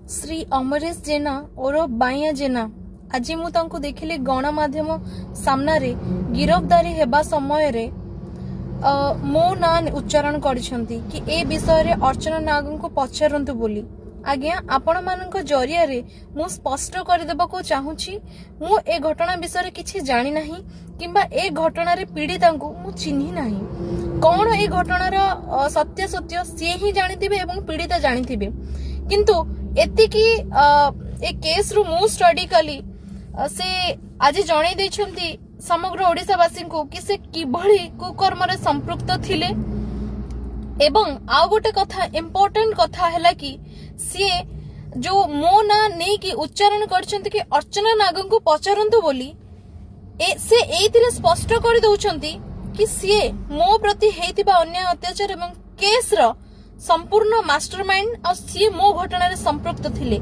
श्री अमरेश जेना और बाइया जेना आज मुझे देखिली गणमाध्यम सामने गिरफ्तारी हेबा समय रे मो ना उच्चारण करिसेंती कि ए विषय रे अर्चना नाग को पचारंतु बोली। आज्ञा आपण मानक जरिया रे मु स्पष्ट कर देबा चाहूची मु ए घटना विषय रे किछि जानि नाही किंबा ए घटना रे पीड़िता को मु चिन्हि नाही। कौन ए घटनार सत्य सत्य सी ही जानिथिबे एवं पीड़िता जानिथिबे, किंतु एतिकी ए केस रु मु स्टडी कली से आज जणाई दैछंती समग्र ओडिसावासी को कि से किभଳି कुकर्म रे संपृक्त थिले। एवं आउ गोटे कथा इम्पोर्टेंट कथा हैला कि सी जो मो ना नहीं कि उच्चारण करछंती कि अर्चना नाग को पचारंतु बोली से एथिरे स्पष्ट कर दउछंती कि सी मो प्रति हेतिबा अन्याय अत्याचार एवं केस रो संपूर्ण मास्टरमाइंड और सी मो घटना रे संपृक्त थिले।